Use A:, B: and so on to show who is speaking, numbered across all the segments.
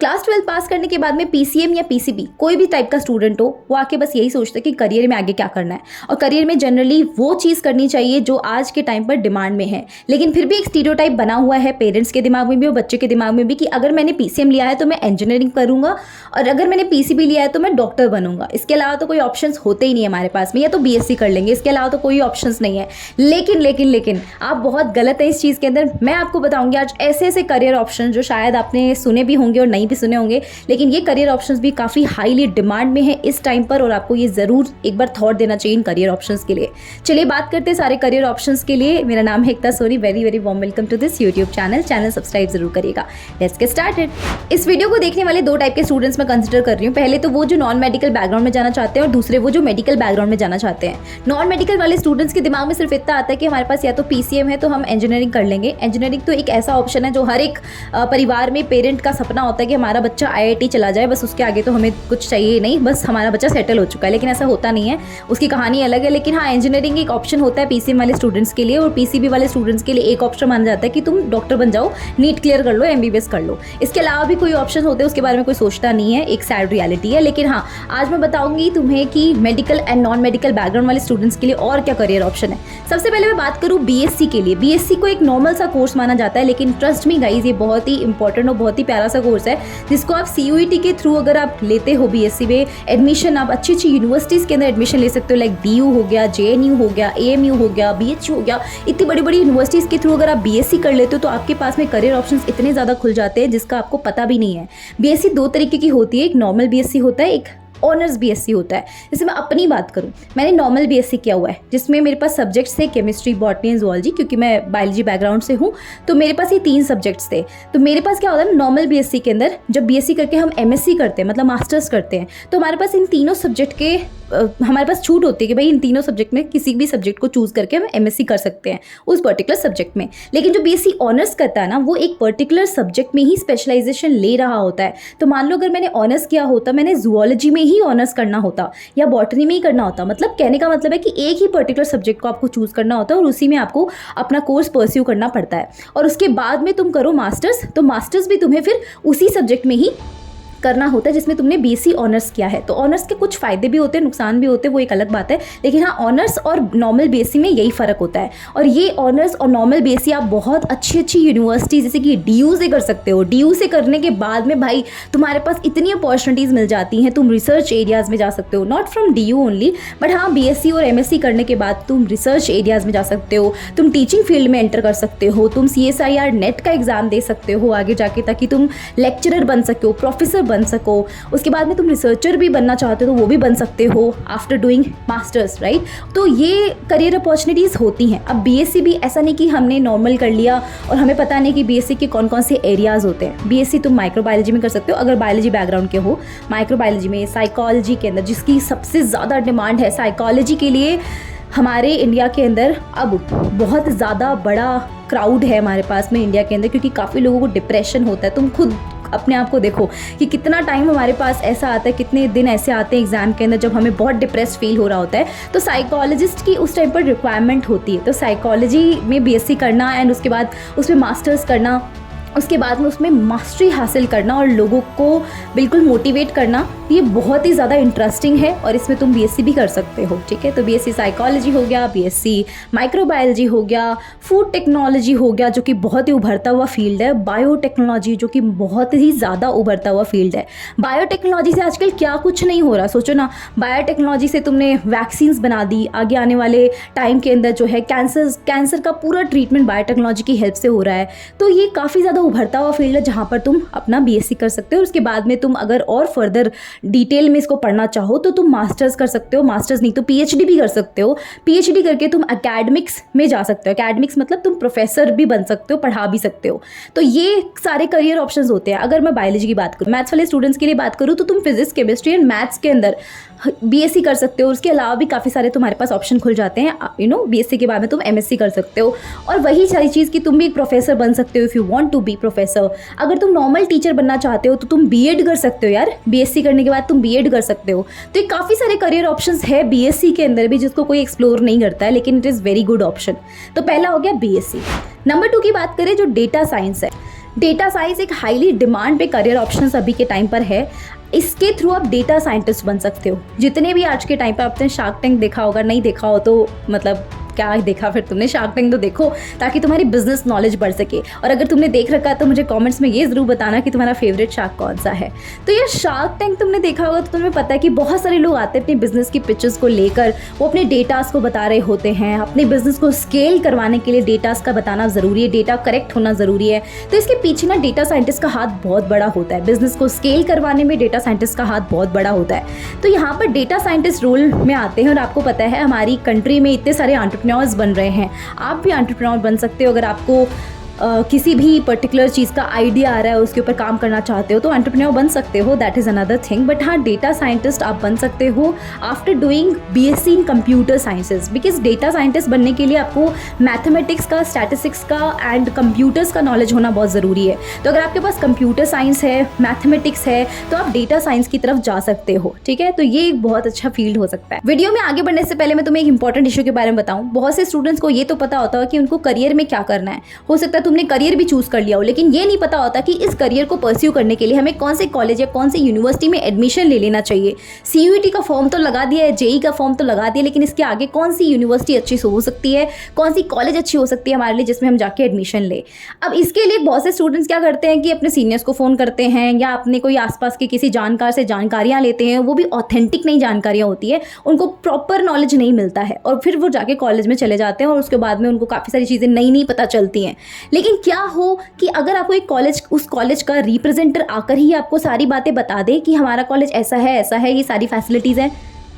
A: Class 12 पास करने के बाद में पीसीएम या पीसीबी कोई भी टाइप का स्टूडेंट हो, वो आके बस यही सोचता है कि करियर में आगे क्या करना है, और करियर में जनरली वो चीज़ करनी चाहिए जो आज के टाइम पर डिमांड में है। लेकिन फिर भी एक स्टीरियोटाइप बना हुआ है पेरेंट्स के दिमाग में भी और बच्चे के दिमाग में भी कि अगर मैंने पीसीएम लिया है तो मैं इंजीनियरिंग करूँगा, और अगर मैंने पीसीबी लिया है तो मैं डॉक्टर बनूंगा। इसके अलावा तो कोई ऑप्शंस होते ही नहीं है हमारे पास में, या तो बीएससी कर लेंगे, इसके अलावा तो कोई ऑप्शंस नहीं है। लेकिन आप बहुत गलत है इस चीज़ के अंदर। मैं आपको बताऊंगी आज ऐसे ऐसे करियर ऑप्शन जो शायद आपने सुने भी होंगे और नहीं भी सुने होंगे, लेकिन ये करियर ऑप्शंस भी काफ़ी हाईली डिमांड में है इस टाइम पर, और आपको ये ज़रूर एक बार थॉट देना चाहिए इन करियर ऑप्शंस के लिए। चलिए बात करते हैं सारे करियर ऑप्शंस के लिए। मेरा नाम है Ekta Soni. Very very warm welcome to this YouTube channel subscribe जरूर करिएगा। Let's get started. इस वीडियो को देखने वाले दो टाइप के स्टूडेंट्स मैं कंसिडर कर रही हूँ। पहले तो वो जो नॉन मेडिकल बैकग्राउंड में जाना चाहते हैं, और दूसरे वो जो मेडिकल बैकग्राउंड में जाना चाहते हैं। नॉन मेडिकल वाले स्टूडेंट्स के दिमाग में सिर्फ इतना आता है कि हमारे पास या तो पीसीएम है तो हम इंजीनियरिंग कर लेंगे। इंजीनियरिंग तो एक ऐसा ऑप्शन है जो हर एक परिवार में पेरेंट का सपना होता है कि हमारा बच्चा आईआईटी चला जाए, बस उसके आगे तो हमें कुछ चाहिए नहीं, बस हमारा बच्चा सेटल हो चुका है। लेकिन ऐसा होता नहीं है, उसकी कहानी अलग है। लेकिन हाँ, इंजीनियरिंग एक ऑप्शन होता है पीसीएम वाले स्टूडेंट्स के लिए, और पीसीबी वाले स्टूडेंट्स के लिए एक ऑप्शन माना जाता है कि तुम डॉक्टर बन जाओ, नीट क्लियर कर लो, एमबीबीएस कर लो। इसके अलावा भी कोई ऑप्शन होते हैं उसके बारे में कोई सोचता नहीं है, एक सैड रियलिटी है। लेकिन हाँ, आज मैं बताऊंगी तुम्हें कि medical and non medical background वाले स्टूडेंट्स के लिए और क्या करियर ऑप्शन है। सबसे पहले मैं बात करूँ बीएससी के लिए। बीएससी को एक नॉर्मल सा कोर्स माना जाता है, लेकिन ट्रस्ट मी गाइज, ये बहुत ही इंपॉर्टेंट और बहुत ही प्यारा सा कोर्स है, जिसको आप सीयूईटी के थ्रू अगर आप लेते हो बीएससी में एडमिशन, आप अच्छी अच्छी यूनिवर्सिटीज़ के अंदर एडमिशन ले सकते हो। लाइक डीयू हो गया, जेएनयू हो गया, एएमयू हो गया, बीएचयू हो गया। इतनी बड़ी बड़ी यूनिवर्सिटीज़ के थ्रू अगर आप बीएससी कर लेते हो तो आपके पास में करियर ऑप्शंस इतने ज़्यादा खुल जाते हैं जिसका आपको पता भी नहीं है। बीएससी दो तरीके की होती है, एक नॉर्मल बीएससी होता है, एक ऑनर्स बीएससी होता है। जैसे मैं अपनी बात करूं, मैंने नॉर्मल बीएससी किया हुआ है, जिसमें मेरे पास सब्जेक्ट्स थे केमिस्ट्री, बॉटनी एंड जूलॉजी, क्योंकि मैं बायोलॉजी बैकग्राउंड से हूं, तो मेरे पास ये 3 सब्जेक्ट्स थे। तो मेरे पास क्या होता है, नॉर्मल बीएससी के अंदर जब बीएससी करके हम एमएससी करते हैं, मतलब मास्टर्स करते हैं, तो हमारे पास इन तीनों सब्जेक्ट के हमारे पास छूट होती है कि भाई इन तीनों सब्जेक्ट में किसी भी सब्जेक्ट को चूज करके हम एमएससी कर सकते हैं उस पर्टिकुलर सब्जेक्ट में। लेकिन जो बीएससी ऑनर्स करता है ना, वो एक पर्टिकुलर सब्जेक्ट में ही स्पेशलाइजेशन ले रहा होता है। तो मान लो अगर मैंने ऑनर्स किया होता, मैंने जूलॉजी में ही ऑनर्स करना होता या बॉटनी में ही करना होता, मतलब कहने का मतलब है कि एक ही पर्टिकुलर सब्जेक्ट को आपको चूज करना होता है और उसी में आपको अपना कोर्स परस्यू करना पड़ता है। और उसके बाद में तुम करो मास्टर्स, तो मास्टर्स भी तुम्हें फिर उसी सब्जेक्ट में ही करना होता है जिसमें तुमने बीएससी ऑनर्स किया है। तो ऑनर्स के कुछ फ़ायदे भी होते हैं, नुकसान भी होते हैं, वो एक अलग बात है। लेकिन हाँ, ऑनर्स और नॉर्मल बीएससी में यही फ़र्क होता है। और ये ऑनर्स और नॉर्मल बीएससी आप बहुत अच्छी अच्छी यूनिवर्सिटी जैसे कि डीयू से कर सकते हो। डीयू से करने के बाद में भाई तुम्हारे पास इतनी अपॉर्चुनिटीज़ मिल जाती हैं, तुम रिसर्च एरियाज़ में जा सकते हो, not from DU only, but हाँ, बीएससी और एमएससी करने के बाद तुम रिसर्च एरियाज़ में जा सकते हो, तुम टीचिंग फील्ड में एंटर कर सकते हो, तुम CSIR नेट का एग्ज़ाम दे सकते हो आगे जाके, ताकि तुम लेक्चरर बन सको, प्रोफेसर बन सको। उसके बाद में तुम रिसर्चर भी बनना चाहते हो तो वो भी बन सकते हो आफ्टर डूइंग मास्टर्स, राइट। तो ये करियर अपॉर्चुनिटीज़ होती हैं। अब बीएससी भी ऐसा नहीं कि हमने नॉर्मल कर लिया और हमें पता नहीं कि बीएससी के कौन कौन से एरियाज़ होते हैं। बीएससी तुम माइक्रोबायोलॉजी में कर सकते हो अगर बायोलॉजी बैकग्राउंड के हो, माइक्रोबायोलॉजी में, साइकोलॉजी के अंदर जिसकी सबसे ज़्यादा डिमांड है। साइकोलॉजी के लिए हमारे इंडिया के अंदर अब बहुत ज़्यादा बड़ा क्राउड है हमारे पास में इंडिया के अंदर, क्योंकि काफ़ी लोगों को डिप्रेशन होता है। तुम खुद अपने आप को देखो कि कितना टाइम हमारे पास ऐसा आता है, कितने दिन ऐसे आते हैं एग्जाम के अंदर जब हमें बहुत डिप्रेस फील हो रहा होता है। तो साइकोलॉजिस्ट की उस टाइम पर रिक्वायरमेंट होती है। तो साइकोलॉजी में बीएससी करना एंड उसके बाद उसमें मास्टर्स करना, उसके बाद में उसमें मास्टरी हासिल करना और लोगों को बिल्कुल मोटिवेट करना, ये बहुत ही ज़्यादा इंटरेस्टिंग है और इसमें तुम बीएससी भी कर सकते हो, ठीक है। तो बीएससी साइकोलॉजी हो गया, बीएससी माइक्रोबायोलॉजी हो गया, फूड टेक्नोलॉजी हो गया जो कि बहुत ही उभरता हुआ फील्ड है, बायोटेक्नोलॉजी जो कि बहुत ही ज़्यादा उभरता हुआ फील्ड है। बायोटेक्नोलॉजी से आजकल क्या कुछ नहीं हो रहा, सोचो ना। बायोटेक्नोलॉजी से तुमने वैक्सीन्स बना दी, आगे आने वाले टाइम के अंदर जो है कैंसर का पूरा ट्रीटमेंट बायोटेक्नोलॉजी की हेल्प से हो रहा है। तो ये काफ़ी ज़्यादा उभरता हुआ फील्ड है जहाँ पर तुम अपना बीएससी कर सकते हो। उसके बाद में तुम अगर और फर्दर डिटेल में इसको पढ़ना चाहो तो तुम मास्टर्स कर सकते हो, मास्टर्स नहीं तो पीएचडी भी कर सकते हो। पीएचडी करके तुम एकेडमिक्स में जा सकते हो। एकेडमिक्स मतलब तुम प्रोफेसर भी बन सकते हो, पढ़ा भी सकते हो। तो ये सारे करियर ऑप्शंस होते हैं। अगर मैं बायोलॉजी की बात करूँ, मैथ्स वाले स्टूडेंट्स के लिए बात करूँ, तो तुम फिजिक्स, केमिस्ट्री एंड मैथ्स के अंदर बीएससी कर सकते हो। उसके अलावा भी काफ़ी सारे तुम्हारे पास ऑप्शन खुल जाते हैं। बीएससी के बाद में तुम एमएससी कर सकते हो। और वही सारी चीज़ कि तुम भी एक प्रोफेसर बन सकते हो if you want to be professor. अगर तुम नॉर्मल टीचर बनना चाहते हो तो तुम बीएड कर सकते हो यार, बीएससी करने के बाद तुम बीएड कर सकते हो। तो ये काफ़ी सारे करियर ऑप्शंस है बीएससी के अंदर भी जिसको कोई एक्सप्लोर नहीं करता है, लेकिन it is very good option. तो पहला हो गया बीएससी। नंबर 2 की बात करें जो डेटा साइंस है। डेटा साइंस एक हाईली डिमांड पे करियर ऑप्शन अभी के टाइम पर है। इसके थ्रू आप डेटा साइंटिस्ट बन सकते हो। जितने भी आज के टाइम पर आपने शार्क टैंक देखा होगा, नहीं देखा हो तो मतलब क्या देखा फिर तुमने, शार्क टैंक तो देखो ताकि तुम्हारी बिजनेस नॉलेज बढ़ सके। और अगर तुमने देख रखा है तो मुझे कमेंट्स में ये ज़रूर बताना कि तुम्हारा फेवरेट शार्क कौन सा है। तो ये शार्क टैंक तुमने देखा होगा तो तुम्हें पता है कि बहुत सारे लोग आते हैं अपने बिजनेस की पिचेस को लेकर, वो अपने डेटास को बता रहे होते हैं। अपने बिजनेस को स्केल करवाने के लिए डेटास का बताना ज़रूरी है, डेटा करेक्ट होना ज़रूरी है। तो इसके पीछे ना डेटा साइंटिस्ट का हाथ बहुत बड़ा होता है। बिजनेस को स्केल करवाने में डेटा साइंटिस्ट का हाथ बहुत बड़ा होता है। तो यहाँ पर डेटा साइंटिस्ट रोल में आते हैं। और आपको पता है हमारी कंट्री में इतने सारे एंटरप्रेन्योर्स बन रहे हैं। आप भी एंटरप्रेन्योर बन सकते हो। अगर आपको किसी भी पर्टिकुलर चीज़ का आइडिया आ रहा है, उसके ऊपर काम करना चाहते हो तो एंटरप्रेन्योर बन सकते हो, that is another thing. But हाँ, डेटा साइंटिस्ट आप बन सकते हो after doing BSc in computer sciences. Because data scientist बनने के लिए आपको मैथमेटिक्स का, स्टैटिस्टिक्स का एंड कंप्यूटर्स का नॉलेज होना बहुत ज़रूरी है। तो अगर आपके पास कंप्यूटर साइंस है, मैथमेटिक्स है, तो आप डेटा साइंस की तरफ जा सकते हो। ठीक है, तो ये एक बहुत अच्छा फील्ड हो सकता है। वीडियो में आगे बढ़ने से पहले मैं तुम्हें एक इंपॉर्टेंट इशू के बारे में बताऊँ। बहुत से स्टूडेंट्स को ये तो पता होता है कि उनको करियर में क्या करना है। हो सकता है तुमने करियर भी चूज कर लिया हो, लेकिन ये नहीं पता होता कि इस करियर को परस्यू करने के लिए हमें कौन से कॉलेज या कौन सी यूनिवर्सिटी में एडमिशन ले लेना चाहिए। सीयूईटी का फॉर्म तो लगा दिया है, जेई का फॉर्म तो लगा दिया, लेकिन इसके आगे कौन सी यूनिवर्सिटी अच्छी हो सकती है, कौन सी कॉलेज अच्छी हो सकती है हमारे लिए जिसमें हम जाके एडमिशन ले। अब इसके लिए बहुत से स्टूडेंट्स क्या करते हैं कि अपने सीनियर्स को फ़ोन करते हैं या अपने कोई आसपास के किसी जानकार से जानकारियाँ लेते हैं। वो भी ऑथेंटिक नहीं जानकारियाँ होती है, उनको प्रॉपर नॉलेज नहीं मिलता है और फिर वो जाके कॉलेज में चले जाते हैं और उसके बाद में उनको काफ़ी सारी चीज़ें नई पता चलती हैं। लेकिन क्या हो कि अगर आपको एक कॉलेज, उस कॉलेज का रिप्रेजेंटर आकर ही आपको सारी बातें बता दे कि हमारा कॉलेज ऐसा है, ये सारी फैसिलिटीज़ हैं,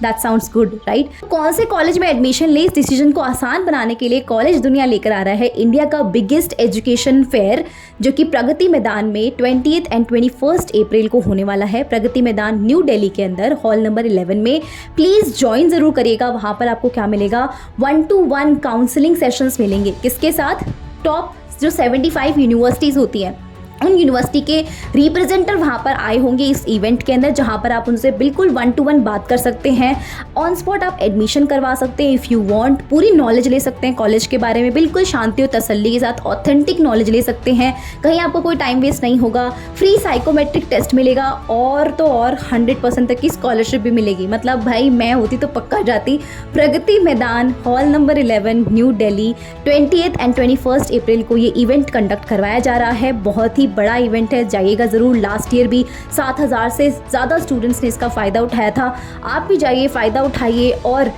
A: दैट साउंड्स गुड, राइट। कौन से कॉलेज में एडमिशन ले, इस डिसीजन को आसान बनाने के लिए कॉलेज दुनिया लेकर आ रहा है इंडिया का बिगेस्ट एजुकेशन फेयर, जो कि प्रगति मैदान में 20th and 21st अप्रैल को होने वाला है। प्रगति मैदान न्यू दिल्ली के अंदर हॉल नंबर 11 में। प्लीज़ ज्वाइन ज़रूर करिएगा। वहाँ पर आपको क्या मिलेगा, 1-to-1 काउंसलिंग सेशंस मिलेंगे। किसके साथ? टॉप जो 75 यूनिवर्सिटीज़ होती हैं, उन यूनिवर्सिटी के रिप्रेजेंटर वहाँ पर आए होंगे इस इवेंट के अंदर, जहाँ पर आप उनसे बिल्कुल 1-to-1 बात कर सकते हैं। ऑन स्पॉट आप एडमिशन करवा सकते हैं इफ़ यू वांट। पूरी नॉलेज ले सकते हैं कॉलेज के बारे में, बिल्कुल शांति और तसल्ली के साथ ऑथेंटिक नॉलेज ले सकते हैं। कहीं आपको कोई टाइम वेस्ट नहीं होगा। फ्री साइकोमेट्रिक टेस्ट मिलेगा और तो और 100% तक की स्कॉलरशिप भी मिलेगी। मतलब भाई मैं होती तो पक्का जाती। Pragati Maidan hall number 11 new Delhi, 20th and 21st अप्रैल को ये इवेंट कंडक्ट करवाया जा रहा है। बहुत ही बड़ा इवेंट है, जाइएगा ज़रूर। लास्ट ईयर भी 7000 से ज़्यादा स्टूडेंट्स ने इसका फ़ायदा उठाया था। आप भी जाइए, फ़ायदा उठाइए और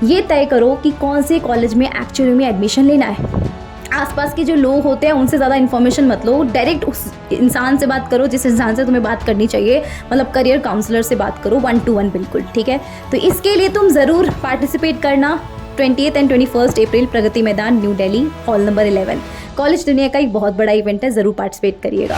A: ये तय करो कि कौन से कॉलेज में एक्चुअली में एडमिशन लेना है। आसपास के जो लोग होते हैं उनसे ज़्यादा इन्फॉर्मेशन मत लो, डायरेक्ट उस इंसान से बात करो जिस इंसान से तुम्हें बात करनी चाहिए, मतलब करियर काउंसलर से बात करो 1-to-1 बिल्कुल, ठीक है। तो इसके लिए तुम ज़रूर पार्टिसिपेट करना। 20th and 21st April Pragati Maidan new Delhi hall number 11। College दुनिया का एक बहुत बड़ा इवेंट है, ज़रूर पार्टिसिपेट करिएगा।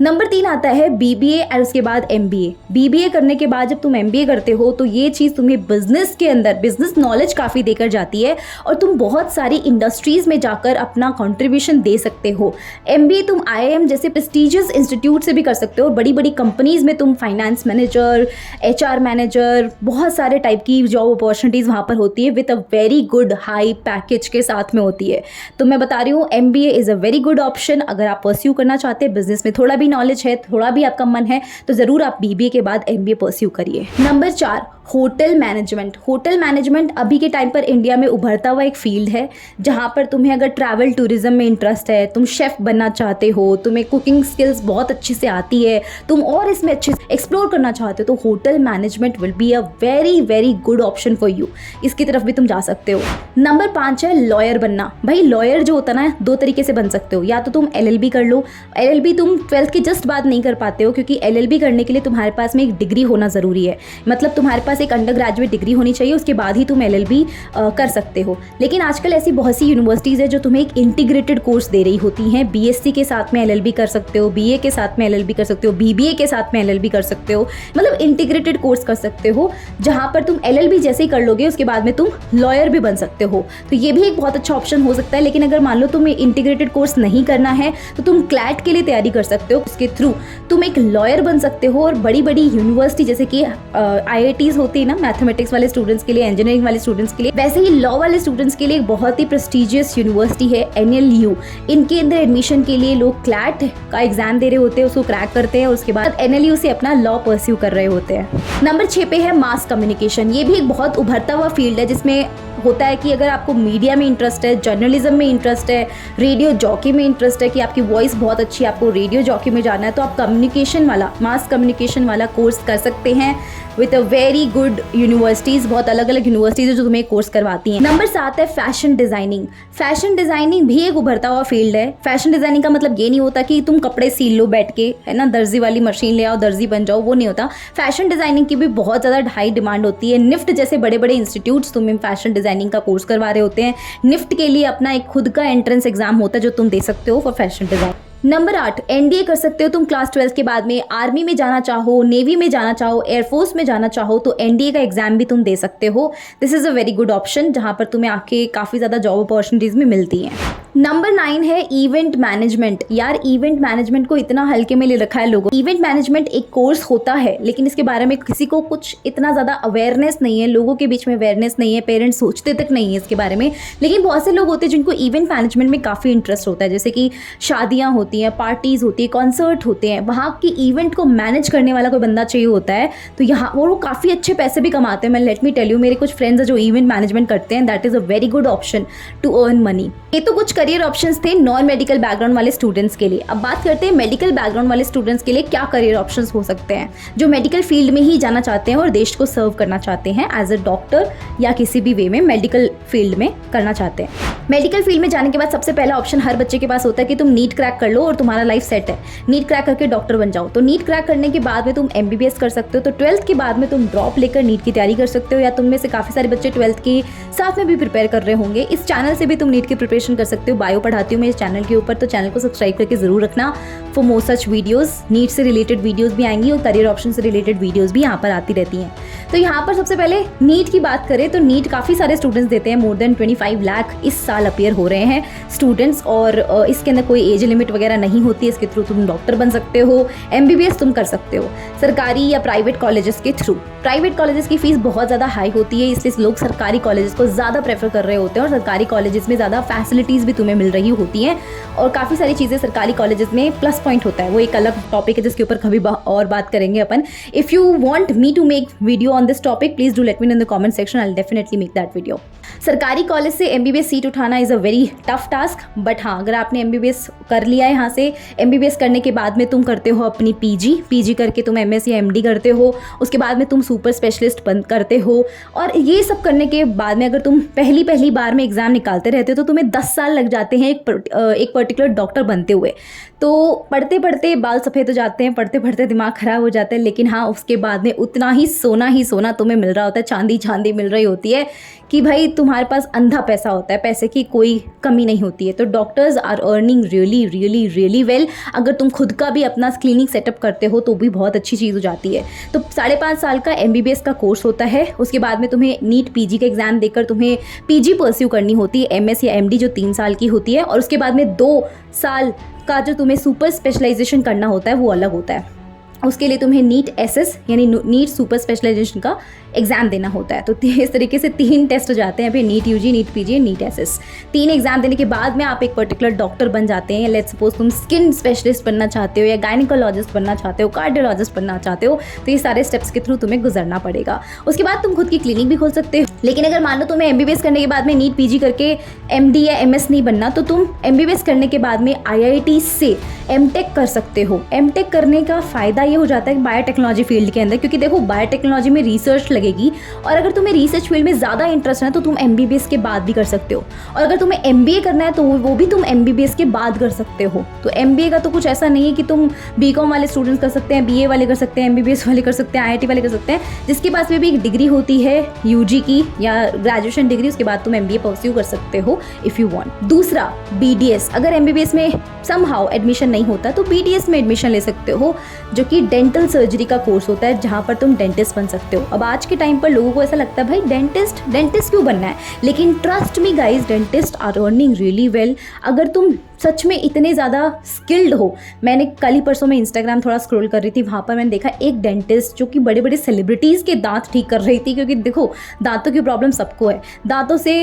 A: नंबर 3 आता है बीबीए और उसके बाद एमबीए। बीबीए करने के बाद जब तुम एमबीए करते हो तो ये चीज़ तुम्हें बिजनेस के अंदर बिजनेस नॉलेज काफ़ी देकर जाती है और तुम बहुत सारी इंडस्ट्रीज़ में जाकर अपना कंट्रीब्यूशन दे सकते हो। एमबीए तुम आईआईएम जैसे प्रेस्टीजियस इंस्टीट्यूट से भी कर सकते हो। बड़ी बड़ी कंपनीज़ में तुम फाइनेंस मैनेजर, एचआर मैनेजर, बहुत सारे टाइप की जॉब अपॉर्चुनिटीज़ वहाँ पर होती है with a very good high package के साथ में होती है। तो मैं बता रही हूँ MBA is a very good option अगर आप परस्यू करना चाहते हैं, बिजनेस में थोड़ा भी नॉलेज है, थोड़ा भी आपका मन है तो ज़रूर आप बीबीए के बाद एमबीए परस्यू करिए। Number 4 hotel management. Hotel management अभी के टाइम पर इंडिया में उभरता हुआ एक फील्ड है, जहाँ पर तुम्हें अगर ट्रैवल टूरिज्म में इंटरेस्ट है, तुम शेफ़ बनना चाहते हो, तुम्हें कुकिंग स्किल्स बहुत अच्छी से आती है, तुम और इसमें अच्छे से एक्सप्लोर करना चाहते हो, तो hotel management will be a very very good option for you. इसकी तरफ भी तुम जा सकते हो। नंबर 5 है लॉयर बनना। भाई लॉयर जो होता है ना, 2 तरीके से बन सकते हो। या तो तुम एलएलबी कर लो। एलएलबी तुम 12th के जस्ट बाद नहीं कर पाते हो, क्योंकि एलएलबी करने के लिए तुम्हारे पास में एक डिग्री होना ज़रूरी है। मतलब तुम्हारे पास एक अंडर ग्रेजुएट डिग्री होनी चाहिए, उसके बाद ही तुम एलएलबी कर सकते हो। लेकिन आजकल ऐसी बहुत सी यूनिवर्सिटीज़ है जो तुम्हें एक इंटीग्रेटेड कोर्स दे रही होती हैं। बीएससी के साथ में एलएलबी कर सकते हो, बीए के साथ में एलएलबी कर सकते हो, बीबीए के साथ में एलएलबी कर सकते हो। मतलब इंटीग्रेटेड कोर्स कर सकते हो, जहाँ पर तुम एलएलबी जैसे ही कर लोगे उसके बाद में तुम लॉयर भी बन सकते हो। तो ये भी एक बहुत अच्छा ऑप्शन हो सकता है। लेकिन अगर मान लो तुम्हें इंटीग्रेटेड कोर्स नहीं करना है तो तुम क्लैट के लिए तैयारी कर सकते हो। उसके थ्रू तुम एक लॉयर बन सकते हो और बड़ी बड़ी यूनिवर्सिटी जैसे कि आईआईटीज़ होती होती है ना मैथमेटिक्स वाले स्टूडेंट्स के लिए, इंजीनियरिंग वाले स्टूडेंट्स के लिए, वैसे ही लॉ वाले स्टूडेंट्स के लिए एक बहुत ही प्रेस्टिजियस यूनिवर्सिटी है NLU। इनके अंदर एडमिशन के लिए लोग क्लैट का एग्जाम दे रहे होते हैं, उसको क्रैक करते हैं और उसके बाद NLU से अपना लॉ परस्यू कर रहे होते हैं। नंबर 6 पे है मास कम्युनिकेशन। ये भी एक बहुत उभरता हुआ फील्ड है जिसमें होता है कि अगर आपको मीडिया में इंटरेस्ट है, जर्नलिज्म में इंटरेस्ट है, रेडियो जॉकी में इंटरेस्ट है कि आपकी वॉइस बहुत अच्छी है, आपको रेडियो जॉकी में जाना है, तो आप कम्युनिकेशन वाला, मास कम्युनिकेशन वाला कोर्स कर सकते हैं with a very good universities. बहुत अलग अलग यूनिवर्सिटीज़ है जो तुम्हें कोर्स करवाती हैं। नंबर 7 है फैशन डिज़ाइनिंग। फैशन डिज़ाइनिंग भी एक उभरता हुआ फील्ड है। फैशन डिज़ाइनिंग का मतलब ये नहीं होता कि तुम कपड़े सील लो बैठ के, है ना, दर्जी वाली मशीन ले आओ, दर्जी बन जाओ, वो नहीं होता। फैशन डिज़ाइनिंग की भी बहुत ज़्यादा हाई डिमांड होती है। निफ्ट जैसे बड़े बड़े इंस्टीट्यूट्स तुम्हें फैशन डिज़ाइनिंग का कोर्स करवा रहे होते हैं। निफ्ट के लिए अपना एक खुद का एंट्रेंस एग्जाम होता है जो तुम दे सकते हो for fashion design. Number 8 NDA कर सकते हो तुम क्लास 12 के बाद में। आर्मी में जाना चाहो, नेवी में जाना चाहो, एयरफोर्स में जाना चाहो तो NDA का एग्जाम भी तुम दे सकते हो। This is a very good option जहाँ पर तुम्हें आके काफ़ी ज़्यादा जॉब अपॉर्चुनिटीज़ भी मिलती हैं। नंबर 9 है इवेंट मैनेजमेंट। यार इवेंट मैनेजमेंट को इतना हल्के में ले रखा है लोगों। इवेंट मैनेजमेंट एक कोर्स होता है लेकिन इसके बारे में किसी को कुछ इतना ज़्यादा अवेयरनेस नहीं है, लोगों के बीच में अवेयरनेस नहीं है, पेरेंट्स सोचते तक नहीं है इसके बारे में। लेकिन बहुत से लोग होते हैं जिनको इवेंट मैनेजमेंट में काफ़ी इंटरेस्ट होता है, जैसे कि शादियाँ होती हैं, पार्टीज़ होती है, कॉन्सर्ट होते हैं, वहाँ की इवेंट को मैनेज करने वाला कोई बंदा चाहिए होता है। तो यहाँ वो काफ़ी अच्छे पैसे भी कमाते हैं। मैं लेट मी टेल यू, मेरे कुछ फ्रेंड्स हैं जो इवेंट मैनेजमेंट करते हैं। That is a very good option to earn money. ये तो कुछ करियर ऑप्शंस थे नॉन मेडिकल बैकग्राउंड वाले स्टूडेंट्स के लिए। अब बात करते हैं मेडिकल बैकग्राउंड वाले स्टूडेंट्स के लिए क्या करियर ऑप्शंस हो सकते हैं, जो मेडिकल फील्ड में ही जाना चाहते हैं और देश को सर्व करना चाहते हैं एज अ डॉक्टर या किसी भी वे में मेडिकल फील्ड में करना चाहते हैं। मेडिकल फील्ड में जाने के बाद सबसे पहला ऑप्शन हर बच्चे के पास होता है कि तुम नीट क्रैक कर लो और तुम्हारा लाइफ सेट है, नीट क्रैक करके डॉक्टर बन जाओ। तो नीट क्रैक करने के बाद में तुम MBBS कर सकते हो। तो 12th के बाद में तुम ड्रॉप लेकर नीट की तैयारी कर सकते हो, या तुम में से काफ़ी सारे बच्चे 12th के साथ में भी प्रिपेयर कर रहे होंगे। इस चैनल से भी तुम नीट की प्रिपरेशन कर सकते हो। बायो पढ़ाती हूँ मैं इस चैनल के ऊपर, तो चैनल को सब्सक्राइब करके जरूर रखना for more such videos. NEET से रिलेटेड वीडियोज़ भी आएंगी और करियर ऑप्शन से रिलेटेड वीडियोज़ भी यहाँ पर आती रहती हैं। तो यहाँ पर सबसे पहले नीट की बात करें तो नीट काफ़ी सारे स्टूडेंट्स देते हैं। मोर देन 25 लाख इस साल अपीयर हो रहे हैं स्टूडेंट्स, और इसके अंदर कोई एज लिमिट वगैरह नहीं होती। इसके थ्रू तुम डॉक्टर बन सकते हो, MBBS तुम कर सकते हो सरकारी या प्राइवेट कॉलेजेस के थ्रू। प्राइवेट कॉलेजेस की फीस बहुत ज़्यादा हाई होती है, इसलिए लोग सरकारी कॉलेजेस को ज़्यादा प्रेफर कर रहे होते हैं, और सरकारी कॉलेजेस में ज़्यादा फैसिलिटीज़ भी तुम्हें मिल रही होती हैं और काफ़ी सारी चीज़ें सरकारी कॉलेजेस में प्लस पॉइंट होता है। वो एक अलग टॉपिक है जिसके ऊपर कभी और बात करेंगे अपन। If you want me to make video on this topic please do let me know in the comment section, I will definitely make that video. सरकारी कॉलेज से MBBS सीट उठाना is a very tough task, but हाँ अगर आपने MBBS कर लिया है यहाँ से, MBBS करने के बाद में तुम करते हो अपनी PG करके तुम MS या MD करते हो, उसके बाद में तुम सुपर स्पेशलिस्ट करते हो, और ये सब करने के बाद में अगर तुम पहली बार में एग्ज़ाम निकालते रहते हो तो तुम्हें 10 साल लग जाते हैं एक पर्टिकुलर डॉक्टर बनते हुए। तो पढ़ते पढ़ते बाल सफ़ेद हो जाते हैं, पढ़ते पढ़ते दिमाग ख़राब हो जाता है, लेकिन हाँ उसके बाद में उतना ही सोना तुम्हें मिल रहा होता है, चांदी मिल रही होती है कि भाई तुम्हारे पास अंधा पैसा होता है, पैसे की कोई कमी नहीं होती है। तो doctors are earning really well. अगर तुम खुद का भी अपना क्लिनिक सेटअप करते हो तो भी बहुत अच्छी चीज़ हो जाती है। तो 5.5 साल का MBBS का कोर्स होता है, उसके बाद में तुम्हें नीट PG का एग्ज़ाम देकर तुम्हें PG परस्यू करनी होती है, MS या MD जो 3 साल की होती है, और उसके बाद में 2 साल का जो तुम्हें सुपर स्पेशलाइजेशन करना होता है वो अलग होता है। उसके लिए तुम्हें नीट SS यानी नीट सुपर स्पेशलाइजेशन का एग्ज़ाम देना होता है। तो इस तरीके से 3 टेस्ट हो जाते हैं अभी, NEET UG, NEET PG, NEET SS। 3 exam देने के बाद में आप एक पर्टिकुलर डॉक्टर बन जाते हैं। लेट्स सपोज तुम स्किन स्पेशलिस्ट बनना चाहते हो, या गायनिकोलॉजिस्ट बनना चाहते हो, कार्डियोलॉजिस्ट बनना चाहते हो, तो ये सारे स्टेप्स के थ्रू तुम्हें गुजरना पड़ेगा। उसके बाद तुम खुद की क्लिनिक भी खोल सकते हो। लेकिन अगर मान लो तुम्हें MBBS करने के बाद में नीट PG करके MD या MS नहीं बनना, तो तुम MBBS करने के बाद में IIT से MTech कर सकते हो। MTech करने का फ़ायदा ये हो जाता है बायोटेक्नोलॉजी फील्ड के अंदर, क्योंकि देखो बायोटेक्नोलॉजी में रिसर्च लगेगी, और अगर तुम्हें रिसर्च फील्ड में ज़्यादा इंटरेस्ट है तो तुम MBBS के बाद भी कर सकते हो, और अगर तुम्हें MBA करना है तो वो भी तुम MBBS के बाद कर सकते हो। तो MBA का तो कुछ ऐसा नहीं है कि तुम BCom वाले स्टूडेंट्स कर सकते हैं, BA वाले कर सकते हैं, MBBS वाले कर सकते हैं, IIT वाले कर सकते हैं। जिसके पास में भी एक डिग्री होती है UG की या ग्रेजुएशन डिग्री, उसके बाद तुम MBA परस्यू कर सकते हो इफ़ यू वांट। दूसरा BDS, अगर MBBS में समहाउ एडमिशन नहीं होता तो BDS में एडमिशन ले सकते हो, जो कि डेंटल सर्जरी का कोर्स होता है, जहाँ पर तुम डेंटिस्ट बन सकते हो। अब आज के टाइम पर लोगों को ऐसा लगता है भाई डेंटिस्ट क्यों बनना है, लेकिन trust me guys, dentist are earning really well. अगर तुम सच में इतने ज़्यादा स्किल्ड हो। मैंने कल ही परसों में इंस्टाग्राम थोड़ा स्क्रॉल कर रही थी, वहाँ पर मैंने देखा एक डेंटिस्ट जो कि बड़े बड़े सेलिब्रिटीज़ के दांत ठीक कर रही थी, क्योंकि देखो दांतों की प्रॉब्लम सबको है, दांतों से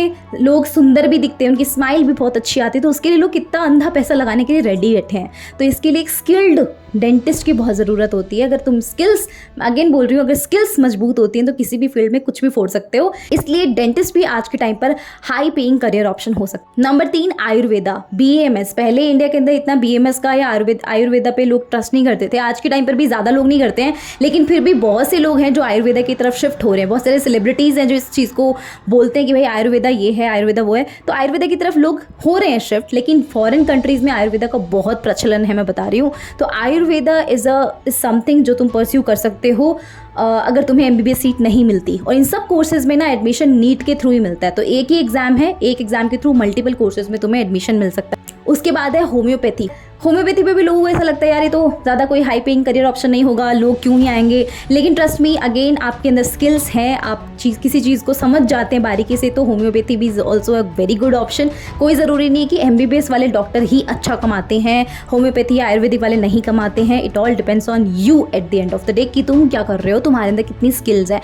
A: लोग सुंदर भी दिखते हैं, उनकी स्माइल भी बहुत अच्छी आती है, तो उसके लिए लोग कितना अंधा पैसा लगाने के लिए रेडी बैठे हैं। तो इसके लिए एक स्किल्ड डेंटिस्ट की बहुत ज़रूरत होती है। अगर तुम स्किल्स, अगेन बोल रही हूँ, अगर स्किल्स मजबूत होती हैं तो किसी भी फील्ड में कुछ भी फोड़ सकते हो। इसलिए डेंटिस्ट भी आज के टाइम पर हाई पेइंग करियर ऑप्शन हो सकता है। Number 3 Ayurveda, BAMS। पहले इंडिया के अंदर इतना BAMS का या आयुर्वेदा पे लोग ट्रस्ट नहीं करते थे, आज के टाइम पर भी ज़्यादा लोग नहीं करते हैं, लेकिन फिर भी बहुत से लोग हैं जो आयुर्वेदा की तरफ शिफ्ट हो रहे हैं। बहुत सारे सेलिब्रिटीज़ हैं जो इस चीज़ को बोलते हैं कि भाई आयुर्वेदा ये है, आयुर्वेदा वो है, तो आयुर्वेदा की तरफ लोग हो रहे हैं शिफ्ट। लेकिन फॉरेन कंट्रीज़ में आयुर्वेदा का बहुत प्रचलन है, मैं बता रही हूँ। तो आयुर्वेदा इज़ समथिंग जो तुम परस्यू कर सकते हो अगर तुम्हें MBBS सीट नहीं मिलती। और इन सब कोर्सेज में ना एडमिशन नीट के थ्रू ही मिलता है, तो एक ही एग्जाम है, एक एग्जाम के थ्रू मल्टीपल कोर्सेज में तुम्हें एडमिशन मिल सकता है। उसके बाद है होम्योपैथी। होम्योपैथी पे भी लोगों को ऐसा लगता है यार ये तो ज़्यादा कोई हाई पेइंग करियर ऑप्शन नहीं होगा, लोग क्यों नहीं आएंगे, लेकिन ट्रस्ट मी, अगेन आपके अंदर स्किल्स हैं, आप किसी चीज़ को समझ जाते हैं बारीकी से, तो होम्योपैथी भी is also a very good option. कोई ज़रूरी नहीं कि MBBS वाले डॉक्टर ही अच्छा कमाते हैं, होम्योपैथी या आयुर्वेदिक वाले नहीं कमाते हैं। It all depends on you at the end of the day कि तुम क्या कर रहे हो, तुम्हारे अंदर कितनी स्किल्स है,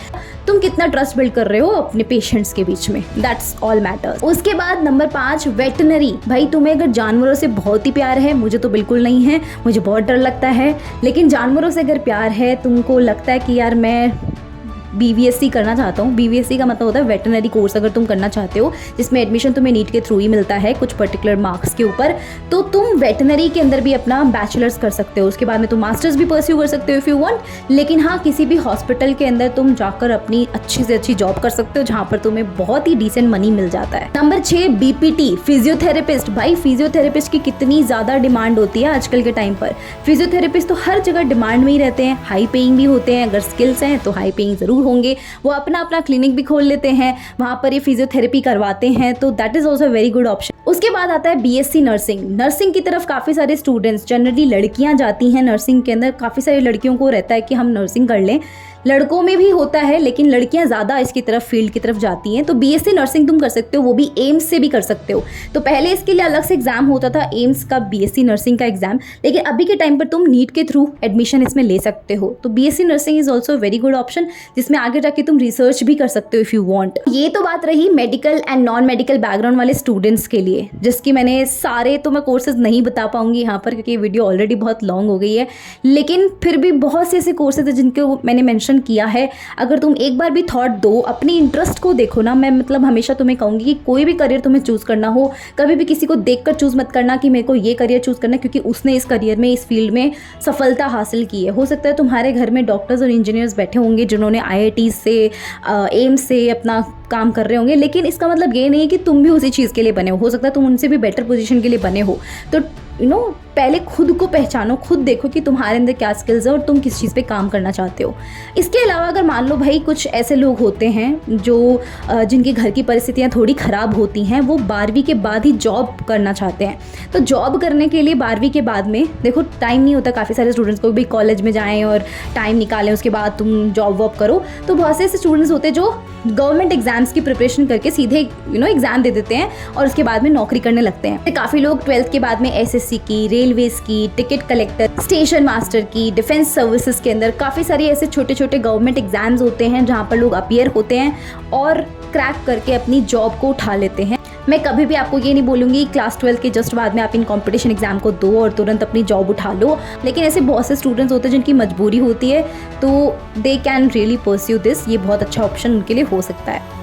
A: तुम कितना ट्रस्ट बिल्ड कर रहे हो अपने पेशेंट्स के बीच में, दैट्स ऑल मैटर्स। उसके बाद नंबर 5 वेटनरी। भाई तुम्हें अगर जानवरों से बहुत ही प्यार है, मुझे तो बिल्कुल नहीं है, मुझे बहुत डर लगता है, लेकिन जानवरों से अगर प्यार है, तुमको लगता है कि यार मैं BVSC करना चाहता हूँ। BVSC का मतलब होता है वेटनरी कोर्स, अगर तुम करना चाहते हो जिसमें एडमिशन तुम्हें नीट के थ्रू ही मिलता है कुछ पर्टिकुलर मार्क्स के ऊपर, तो तुम वेटनरी के अंदर भी अपना बैचलर्स कर सकते हो। उसके बाद में तुम मास्टर्स भी परस्यू कर सकते हो इफ़ यू वांट। लेकिन हाँ, किसी भी हॉस्पिटल के अंदर तुम जाकर अपनी अच्छी से अच्छी जॉब कर सकते हो जहाँ पर तुम्हें बहुत ही डिसेंट मनी मिल जाता है। Number 6 BPT, physiotherapist. भाई फिजियोथेरेपिस्ट की कितनी ज़्यादा डिमांड होती है आजकल के टाइम पर। फिजियोथेरेपिस्ट तो हर जगह डिमांड में ही रहते हैं, हाई पेइंग भी होते हैं, अगर स्किल्स हैं तो हाई पेइंग ज़रूर होंगे। वो अपना क्लिनिक भी खोल लेते हैं, वहाँ पर ये फिजियोथेरेपी करवाते हैं, तो that is also very good option. उसके बाद आता है BSc नर्सिंग। नर्सिंग की तरफ काफ़ी सारे स्टूडेंट्स, जनरली लड़कियाँ जाती हैं नर्सिंग के अंदर, काफ़ी सारी लड़कियों को रहता है कि हम नर्सिंग कर लें, लड़कों में भी होता है लेकिन लड़कियां ज़्यादा इसकी तरफ फील्ड की तरफ जाती हैं। तो BSc नर्सिंग तुम कर सकते हो, वो भी एम्स से भी कर सकते हो। तो पहले इसके लिए अलग से एग्जाम होता था एम्स का, BSc नर्सिंग का एग्जाम, लेकिन अभी के टाइम पर तुम नीट के थ्रू एडमिशन इसमें ले सकते हो। तो BSc nursing is also very good option, जिसमें आगे जाके तुम रिसर्च भी कर सकते हो इफ़ यू वांट। ये तो बात रही medical and non medical background वाले स्टूडेंट्स के लिए, जिसकी मैंने सारे तो मैं कोर्सेज नहीं बता पाऊंगी यहाँ पर क्योंकि ये वीडियो ऑलरेडी बहुत लॉन्ग हो गई है, लेकिन फिर भी बहुत से ऐसे कोर्सेज हैं जिनको मैंने मेंशन किया है। अगर तुम एक बार भी थॉट दो, अपनी इंटरेस्ट को देखो ना, मैं मतलब हमेशा तुम्हें कहूँगी कि कोई भी करियर तुम्हें चूज़ करना हो, कभी भी किसी को देखकर चूज़ मत करना कि मेरे को ये करियर चूज़ करना है क्योंकि उसने इस करियर में, इस फील्ड में सफलता हासिल की है। हो सकता है तुम्हारे घर में डॉक्टर्स और इंजीनियर्स बैठे होंगे जिन्होंने IIT से, एम्स से अपना काम कर रहे होंगे, लेकिन इसका मतलब ये नहीं है कि तुम भी उसी चीज़ के लिए बने हो सकता है तुम उनसे भी बेटर पोजीशन के लिए बने हो। तो पहले खुद को पहचानो, खुद देखो कि तुम्हारे अंदर क्या स्किल्स है और तुम किस चीज़ पे काम करना चाहते हो। इसके अलावा अगर मान लो भाई कुछ ऐसे लोग होते हैं जो जिनके घर की परिस्थितियाँ थोड़ी ख़राब होती हैं, वो 12वीं के बाद ही जॉब करना चाहते हैं। तो जॉब करने के लिए 12वीं के बाद में देखो टाइम नहीं होता काफ़ी सारे स्टूडेंट्स को भी, कॉलेज में जाएँ और टाइम निकालें, उसके बाद तुम जॉब वॉब करो। तो बहुत से ऐसे स्टूडेंट्स होते हैं जो गवर्नमेंट एग्जाम्स की प्रिपरेशन करके सीधे एग्जाम दे देते हैं और उसके बाद में नौकरी करने लगते हैं। काफ़ी लोग 12th के बाद में SSC की, रेलवेज की, टिकट कलेक्टर, स्टेशन मास्टर की, डिफेंस सर्विसेज के अंदर काफ़ी सारे ऐसे छोटे छोटे गवर्नमेंट एग्जाम्स होते हैं जहाँ पर लोग अपीयर होते हैं और क्रैक करके अपनी जॉब को उठा लेते हैं। मैं कभी भी आपको ये नहीं बोलूँगी क्लास 12 के जस्ट बाद में आप इन कंपटीशन एग्जाम को दो और तुरंत अपनी जॉब उठा लो, लेकिन ऐसे बहुत से स्टूडेंट्स होते हैं जिनकी मजबूरी होती है, तो they can really pursue this. ये बहुत अच्छा ऑप्शन उनके लिए हो सकता है।